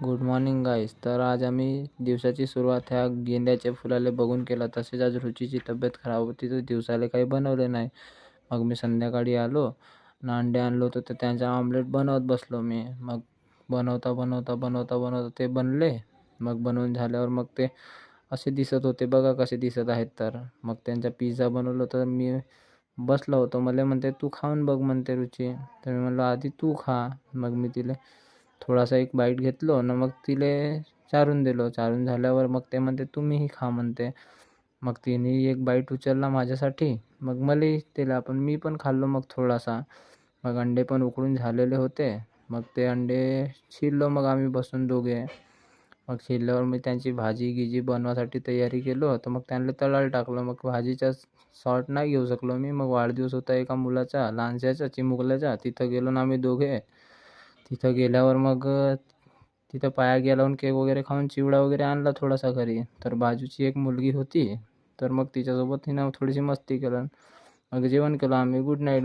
Good morning गाईस. तर आज आम्ही दिवसाची सुरुवात ह्या गेंद्याच्या फुलाले बघून केला. तसेच आज रुचीची तब्येत खराब होती तर दिवसाला काही बनवले नाही. मग मी संध्याकाळी आलो आणि अंडे आणलो होतं तर त्यांचा ऑमलेट बनवत बसलो मी. मग बनवता ते बनले. मग बनवून झाल्यावर मग ते असे दिसत होते, बघा कसे दिसत आहेत. तर मग त्यांचा पिझ्झा बनवलं तर मी बसलो होतो. मला म्हणते तू खाऊन बघ म्हणते रुची. तर मी म्हणलं आधी तू खा. मग मी तिला थोडासा एक बाईट घेतलो आणि मग तिले चारून दिलो. चारून झाल्यावर मग ते म्हणते तुम्हीही खा म्हणते. मग तिने एक बाईट उचलला माझ्यासाठी. मग मलाही दिला, पण मी पण खाल्लो मग थोडासा. मग अंडे पण उकडून झालेले होते. मग ते अंडे शिरलो मग आम्ही बसून दोघे. मग शिरल्यावर मी त्यांची भाजी गिजी बनवासाठी तयारी केलो. तर मग त्यांना तळायला टाकलं. मग भाजीचा शॉट नाही घेऊ शकलो मी. मग वाढदिवस होता एका मुलाचा, लहानशाचा, चिमुकल्याचा. तिथं गेलो ना आम्ही दोघे. तिथं गेल्यावर मग तिथं पाया गेला लावून केक वगैरे खाऊन चिवडा वगैरे आणला थोडासा घरी. तर बाजूची एक मुलगी होती, तर मग तिच्यासोबत तिनं थोडीशी मस्ती केलं. मग जेवण केलं आम्ही. Good night.